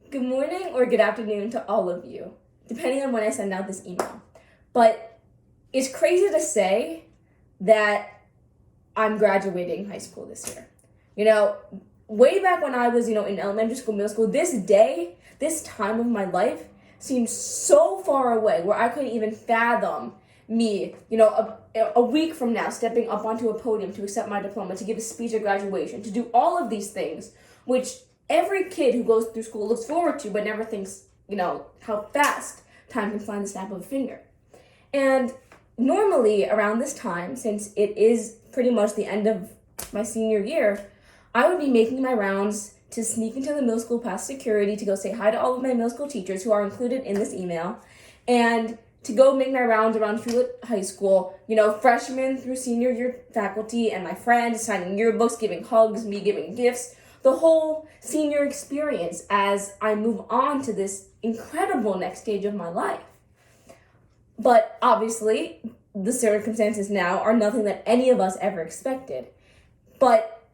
Good morning or good afternoon to all of you, depending on when I send out this email. But it's crazy to say that I'm graduating high school this year. Way back when I was, in elementary school, middle school, this day, this time of my life seems so far away where I couldn't even fathom me, a week from now stepping up onto a podium to accept my diploma, to give a speech at graduation, to do all of these things, which every kid who goes through school looks forward to, but never thinks, how fast time can fly in the snap of a finger. And normally around this time, since it is pretty much the end of my senior year, I would be making my rounds to sneak into the middle school past security to go say hi to all of my middle school teachers who are included in this email, and to go make my rounds around Hewlett High School, freshman through senior year faculty and my friends, signing yearbooks, giving hugs, me giving gifts, the whole senior experience as I move on to this incredible next stage of my life. But obviously, the circumstances now are nothing that any of us ever expected. But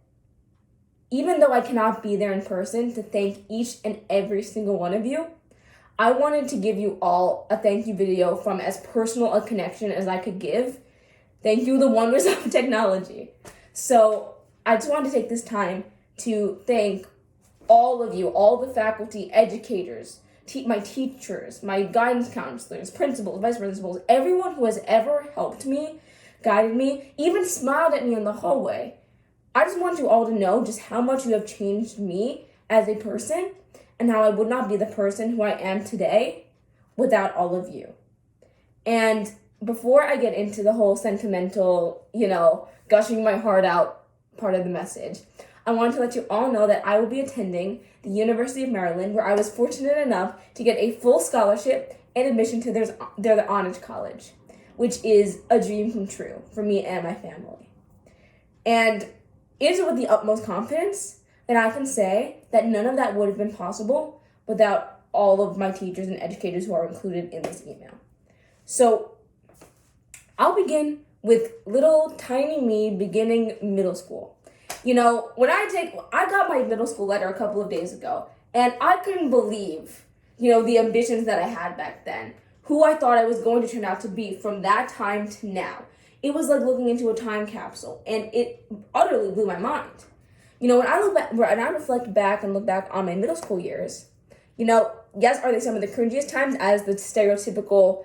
even though I cannot be there in person to thank each and every single one of you, I wanted to give you all a thank you video from as personal a connection as I could give. Thank you, the wonders of technology. So I just wanted to take this time to thank all of you, all the faculty, educators, my teachers, my guidance counselors, principals, vice principals, everyone who has ever helped me, guided me, even smiled at me in the hallway. I just want you all to know just how much you have changed me as a person, and how I would not be the person who I am today without all of you. And before I get into the whole sentimental, gushing my heart out part of the message, I wanted to let you all know that I will be attending the University of Maryland, where I was fortunate enough to get a full scholarship and admission to their Honors College, which is a dream come true for me and my family. And it is with the utmost confidence that I can say that none of that would have been possible without all of my teachers and educators who are included in this email. So I'll begin with little tiny me beginning middle school. I got my middle school letter a couple of days ago, and I couldn't believe, the ambitions that I had back then, who I thought I was going to turn out to be from that time to now. It was like looking into a time capsule, and it utterly blew my mind. When I reflect back and look back on my middle school years, yes, are they some of the cringiest times as the stereotypical,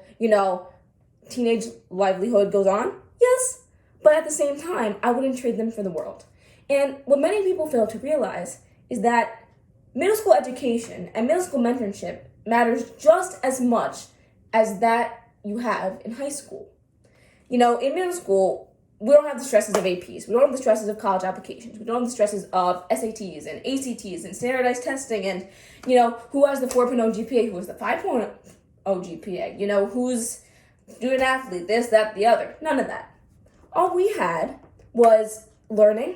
teenage livelihood goes on? Yes, but at the same time, I wouldn't trade them for the world. And what many people fail to realize is that middle school education and middle school mentorship matters just as much as that you have in high school. In middle school, we don't have the stresses of APs. We don't have the stresses of college applications. We don't have the stresses of SATs and ACTs and standardized testing and, who has the 4.0 GPA, who has the 5.0 GPA, who's student athlete, this, that, the other. None of that. All we had was learning,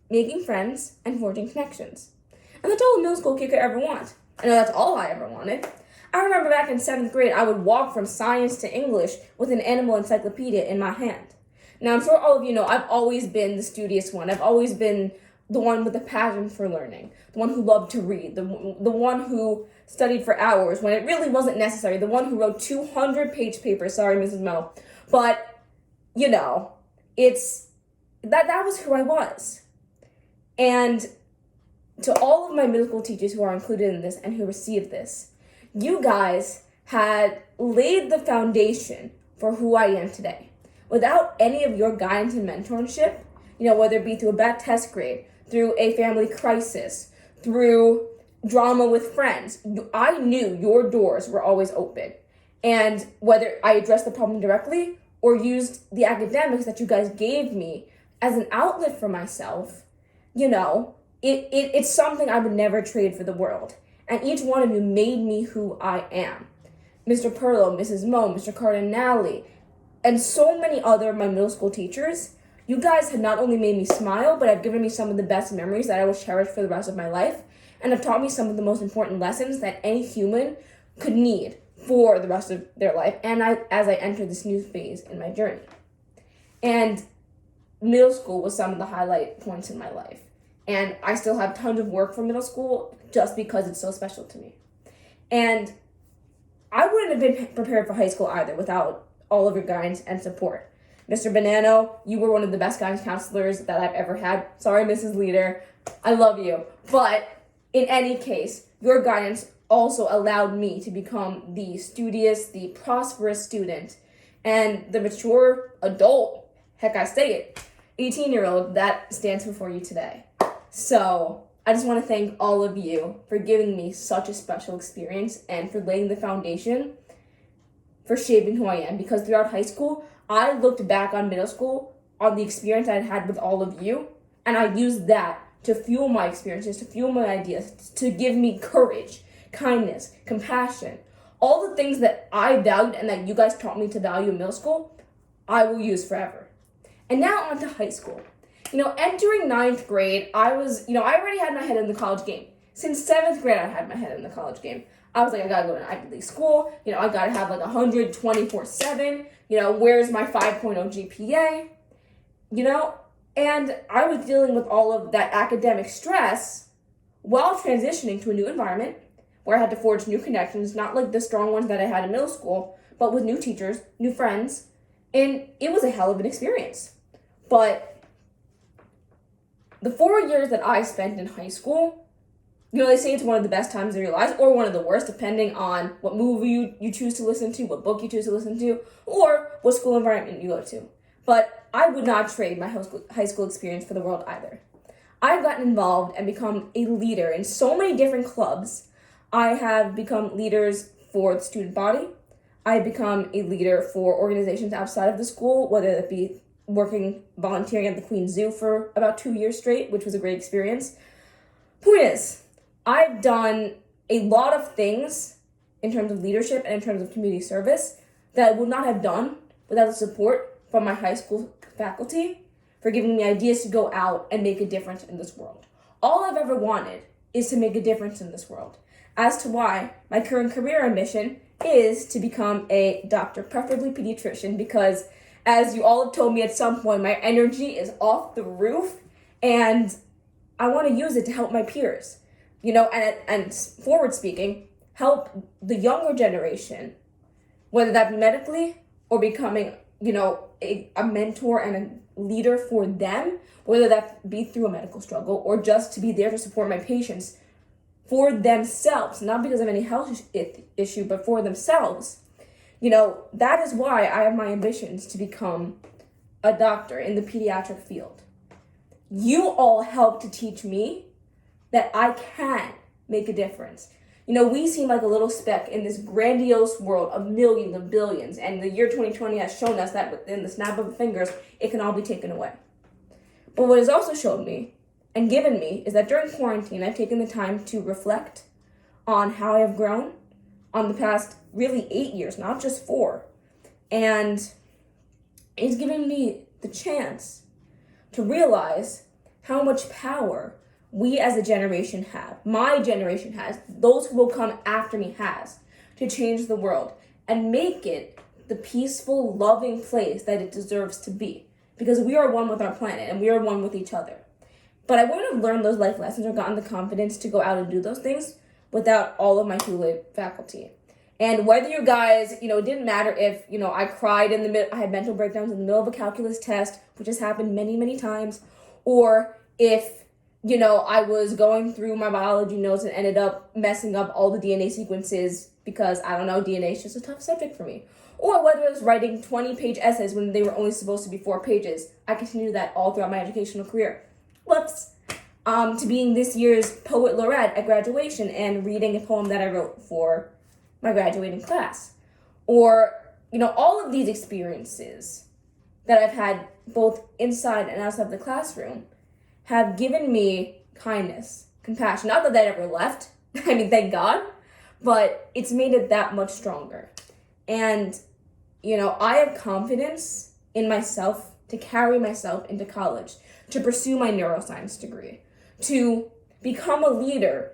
making friends, and forging connections. And that's all a middle school kid could ever want. I know that's all I ever wanted. I remember back in 7th grade, I would walk from science to English with an animal encyclopedia in my hand. Now, I'm sure all of you know I've always been the studious one. I've always been the one with a passion for learning, the one who loved to read, the one who studied for hours when it really wasn't necessary, the one who wrote 200-page papers. Sorry, Mrs. Mo. But, it's that was who I was. And to all of my middle school teachers who are included in this and who received this, you guys had laid the foundation for who I am today. Without any of your guidance and mentorship, whether it be through a bad test grade, through a family crisis, through drama with friends, I knew your doors were always open. And whether I addressed the problem directly or used the academics that you guys gave me as an outlet for myself, it's something I would never trade for the world. And each one of you made me who I am. Mr. Perlow, Mrs. Mo, Mr. Cardinale, and so many other of my middle school teachers, you guys have not only made me smile, but have given me some of the best memories that I will cherish for the rest of my life, and have taught me some of the most important lessons that any human could need for the rest of their life, and as I enter this new phase in my journey. And middle school was some of the highlight points in my life. And I still have tons of work for middle school just because it's so special to me. And I wouldn't have been prepared for high school either without all of your guidance and support. Mr. Bonanno, you were one of the best guidance counselors that I've ever had. Sorry, Mrs. Leader. I love you. But in any case, your guidance also allowed me to become the studious, the prosperous student, and the mature adult, heck I say it, 18-year-old that stands before you today. So I just want to thank all of you for giving me such a special experience and for laying the foundation for shaping who I am. Because throughout high school, I looked back on middle school, on the experience I had with all of you, and I used that to fuel my experiences, to fuel my ideas, to give me courage, kindness, compassion. All the things that I valued and that you guys taught me to value in middle school, I will use forever. And now on to high school. Entering 9th grade, I already had my head in the college game. Since 7th grade, I had my head in the college game. I was like, I gotta go to an Ivy League school. I gotta have like 100 24/7. Where's my 5.0 GPA? And I was dealing with all of that academic stress while transitioning to a new environment where I had to forge new connections, not like the strong ones that I had in middle school, but with new teachers, new friends. And it was a hell of an experience. But the 4 years that I spent in high school, they say it's one of the best times of your lives or one of the worst, depending on what movie you choose to listen to, what book you choose to listen to, or what school environment you go to. But I would not trade my high school experience for the world either. I've gotten involved and become a leader in so many different clubs. I have become leaders for the student body. I've become a leader for organizations outside of the school, whether it be volunteering at the Queen Zoo for about 2 years straight, which was a great experience. Point is, I've done a lot of things in terms of leadership and in terms of community service that I would not have done without the support from my high school faculty for giving me ideas to go out and make a difference in this world. All I've ever wanted is to make a difference in this world. As to why my current career ambition is to become a doctor, preferably pediatrician, because as you all have told me at some point, my energy is off the roof and I want to use it to help my peers, and forward speaking, help the younger generation, whether that be medically or becoming, a mentor and a leader for them, whether that be through a medical struggle or just to be there to support my patients for themselves, not because of any health issue, but for themselves. That is why I have my ambitions to become a doctor in the pediatric field. You all helped to teach me that I can make a difference. We seem like a little speck in this grandiose world of millions of billions, and the year 2020 has shown us that within the snap of the fingers, it can all be taken away. But what has also shown me and given me is that during quarantine, I've taken the time to reflect on how I have grown on the past really 8 years, not just 4. And it's given me the chance to realize how much power we as a generation have, my generation has, those who will come after me has, to change the world and make it the peaceful, loving place that it deserves to be. Because we are one with our planet and we are one with each other. But I wouldn't have learned those life lessons or gotten the confidence to go out and do those things without all of my Hewlett faculty. And whether you guys, it didn't matter if, I cried in the middle, I had mental breakdowns in the middle of a calculus test, which has happened many, many times, or if, I was going through my biology notes and ended up messing up all the DNA sequences because, DNA is just a tough subject for me. Or whether it was writing 20-page essays when they were only supposed to be 4 pages. I continued that all throughout my educational career. Whoops. To being this year's poet laureate at graduation and reading a poem that I wrote for my graduating class. Or, all of these experiences that I've had both inside and outside the classroom have given me kindness, compassion. Not that ever left. Thank God. But it's made it that much stronger. And, I have confidence in myself to carry myself into college, to pursue my neuroscience degree, to become a leader,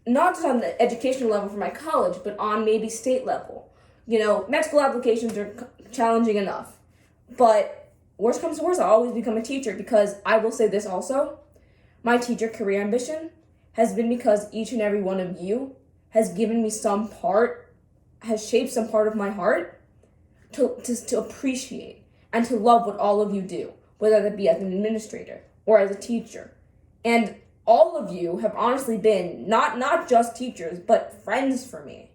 not just on the educational level for my college, but on maybe state level. Med school applications are challenging enough. But worst comes to worst, I'll always become a teacher because I will say this also. my teacher career ambition has been because each and every one of you has given me has shaped some part of my heart to appreciate and to love what all of you do, whether that be as an administrator or as a teacher. And all of you have honestly been not just teachers, but friends for me.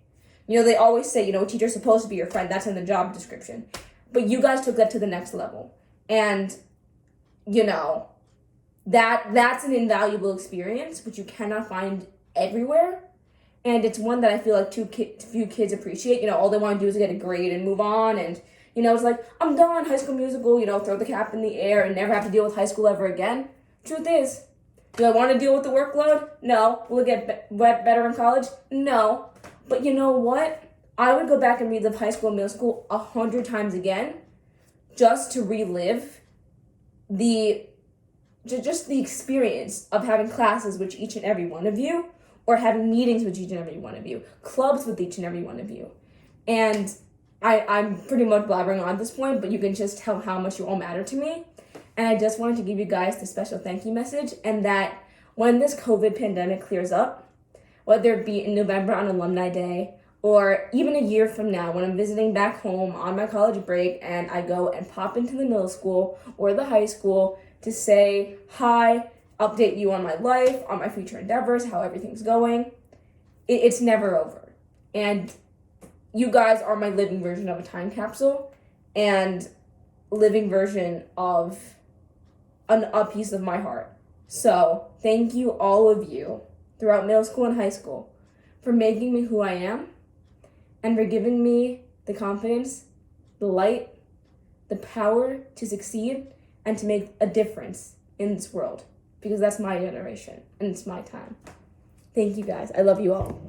They always say, a teacher's supposed to be your friend. That's in the job description. But you guys took that to the next level. And, that's an invaluable experience, which you cannot find everywhere. And it's one that I feel like too few kids appreciate. All they want to do is get a grade and move on. And, it's like, I'm done, High School Musical, throw the cap in the air and never have to deal with high school ever again. Truth is, do I want to deal with the workload? No. Will it get better in college? No. But you know what? I would go back and relive high school and middle school 100 times again just to relive the experience of having classes with each and every one of you, or having meetings with each and every one of you, clubs with each and every one of you. And I'm pretty much blabbering on at this point, but you can just tell how much you all matter to me. And I just wanted to give you guys the special thank you message, and that when this COVID pandemic clears up, whether it be in November on Alumni Day, or even a year from now when I'm visiting back home on my college break and I go and pop into the middle school or the high school to say hi, update you on my life, on my future endeavors, how everything's going, it's never over. And you guys are my living version of a time capsule and living version of a piece of my heart. So thank you, all of you, throughout middle school and high school, for making me who I am and for giving me the confidence, the light, the power to succeed and to make a difference in this world, because that's my generation and it's my time. Thank you guys. I love you all.